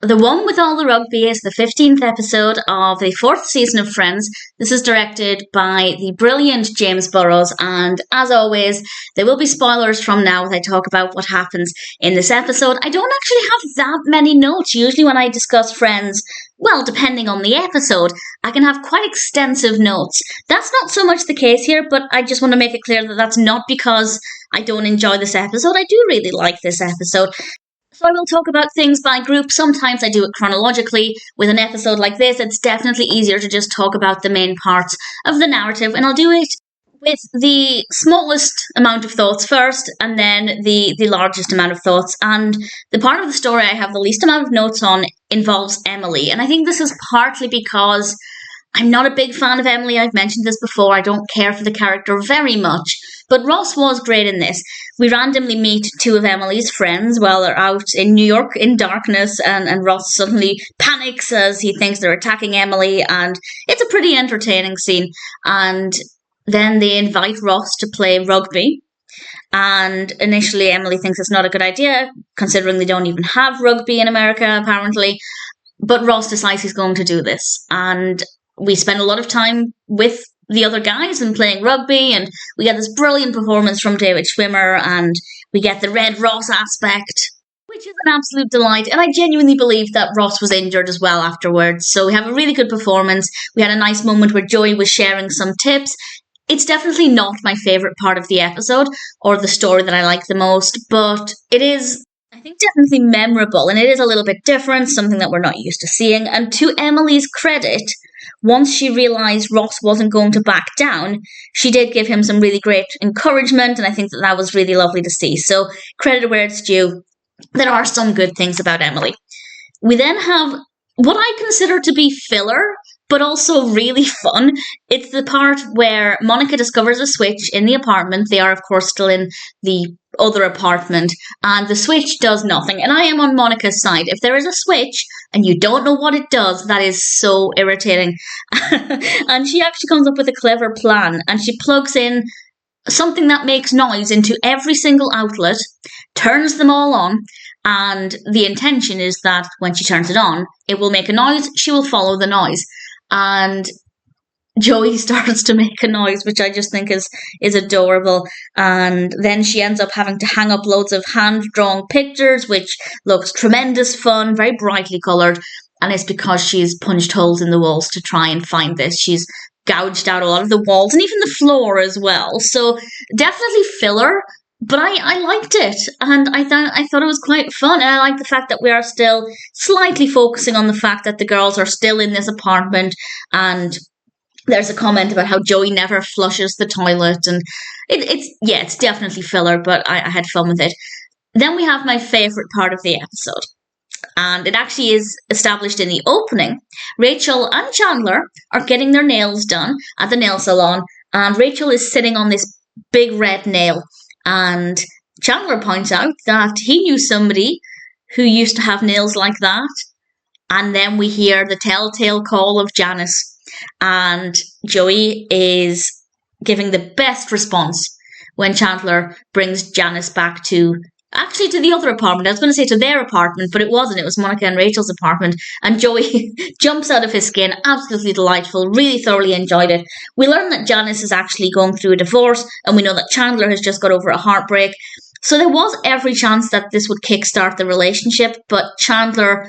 The one with All the Rugby is the 15th episode of the 4th season of Friends. This is directed by the brilliant James Burrows, and as always, there will be spoilers from now as I talk about what happens in this episode. I don't actually have that many notes. Usually when I discuss Friends, well, depending on the episode, I can have quite extensive notes. That's not so much the case here, but I just want to make it clear that that's not because I don't enjoy this episode. I do really like this episode. So I will talk about things by group. Sometimes I do it chronologically. With an episode like this, it's definitely easier to just talk about the main parts of the narrative, and I'll do it with the smallest amount of thoughts first, and then the largest amount of thoughts. And the part of the story I have the least amount of notes on involves Emily, and I think this is partly because I'm not a big fan of Emily. I've mentioned this before. I don't care for the character very much. But Ross was great in this. We randomly meet two of Emily's friends while they're out in New York in darkness, and Ross suddenly panics as he thinks they're attacking Emily, and it's a pretty entertaining scene. And then they invite Ross to play rugby. And initially Emily thinks it's not a good idea, considering they don't even have rugby in America, apparently. But Ross decides he's going to do this. And we spend a lot of time with the other guys and playing rugby, and we get this brilliant performance from David Schwimmer, and we get the Red Ross aspect, which is an absolute delight. And I genuinely believe that Ross was injured as well afterwards. So we have a really good performance. We had a nice moment where Joey was sharing some tips. It's definitely not my favourite part of the episode or the story that I like the most, but it is, I think, definitely memorable, and it is a little bit different, something that we're not used to seeing. And to Emily's credit, once she realised Ross wasn't going to back down, she did give him some really great encouragement, and I think that was really lovely to see. So credit where it's due. There are some good things about Emily. We then have what I consider to be filler, but also really fun. It's the part where Monica discovers a switch in the apartment. They are, of course, still in the other apartment, and the switch does nothing. And I am on Monica's side. If there is a switch and you don't know what it does, that is so irritating. And she actually comes up with a clever plan, and she plugs in something that makes noise into every single outlet, turns them all on, and the intention is that when she turns it on, it will make a noise, she will follow the noise. And Joey starts to make a noise, which I just think is adorable. And then she ends up having to hang up loads of hand-drawn pictures, which looks tremendous fun, very brightly coloured. And it's because she's punched holes in the walls to try and find this. She's gouged out a lot of the walls and even the floor as well. So definitely filler, but I liked it. And I thought it was quite fun. And I like the fact that we are still slightly focusing on the fact that the girls are still in this apartment, and there's a comment about how Joey never flushes the toilet, and it's definitely filler, but I had fun with it. Then we have my favourite part of the episode, and it actually is established in the opening. Rachel and Chandler are getting their nails done at the nail salon, and Rachel is sitting on this big red nail, and Chandler points out that he knew somebody who used to have nails like that, and then we hear the telltale call of Janice. And Joey is giving the best response when Chandler brings Janice back to the other apartment. I was going to say to their apartment, but it wasn't. It was Monica and Rachel's apartment. And Joey jumps out of his skin. Absolutely delightful. Really thoroughly enjoyed it. We learn that Janice is actually going through a divorce, and we know that Chandler has just got over a heartbreak. So there was every chance that this would kickstart the relationship, but Chandler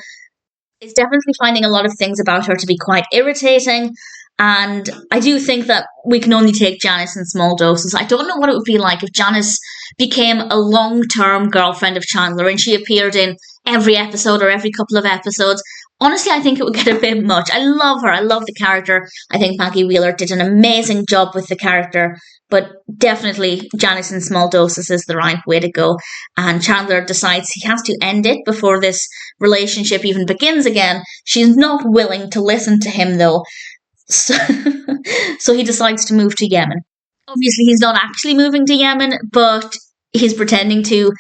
is definitely finding a lot of things about her to be quite irritating, and I do think that we can only take Janice in small doses. I don't know what it would be like if Janice became a long-term girlfriend of Chandler and she appeared in every episode or every couple of episodes. Honestly, I think it would get a bit much. I love her. I love the character. I think Maggie Wheeler did an amazing job with the character, but definitely Janice in small doses is the right way to go. And Chandler decides he has to end it before this relationship even begins again. She's not willing to listen to him, though. So he decides to move to Yemen. Obviously, he's not actually moving to Yemen, but he's pretending to,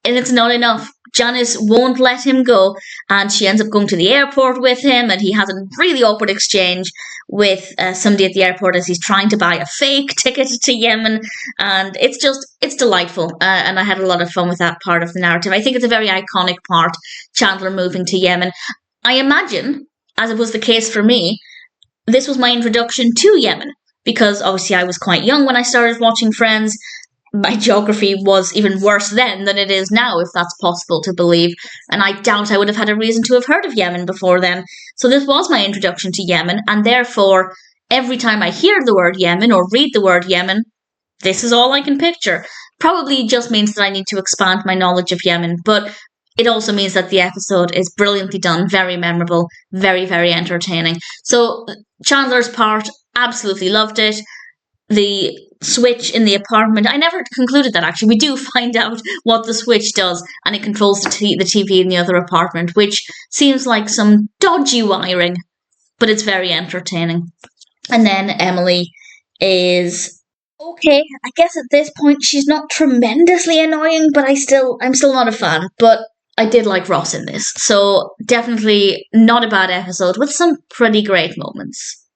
and it's not enough. Janice won't let him go, and she ends up going to the airport with him, and he has a really awkward exchange with somebody at the airport as he's trying to buy a fake ticket to Yemen, and it's delightful, and I had a lot of fun with that part of the narrative. I think it's a very iconic part, Chandler moving to Yemen. I imagine, as it was the case for me, this was my introduction to Yemen, because obviously I was quite young when I started watching Friends. My geography was even worse then than it is now, if that's possible to believe. And I doubt I would have had a reason to have heard of Yemen before then. So this was my introduction to Yemen, and therefore, every time I hear the word Yemen or read the word Yemen, this is all I can picture. Probably just means that I need to expand my knowledge of Yemen, but it also means that the episode is brilliantly done, very memorable, very, very entertaining. So Chandler's part, absolutely loved it. The switch in the apartment, I never concluded that actually. We do find out what the switch does, and it controls the TV in the other apartment, which seems like some dodgy wiring, but it's very entertaining. And then Emily is okay. I guess at this point she's not tremendously annoying, but I'm still not a fan. But I did like Ross in this, so definitely not a bad episode with some pretty great moments.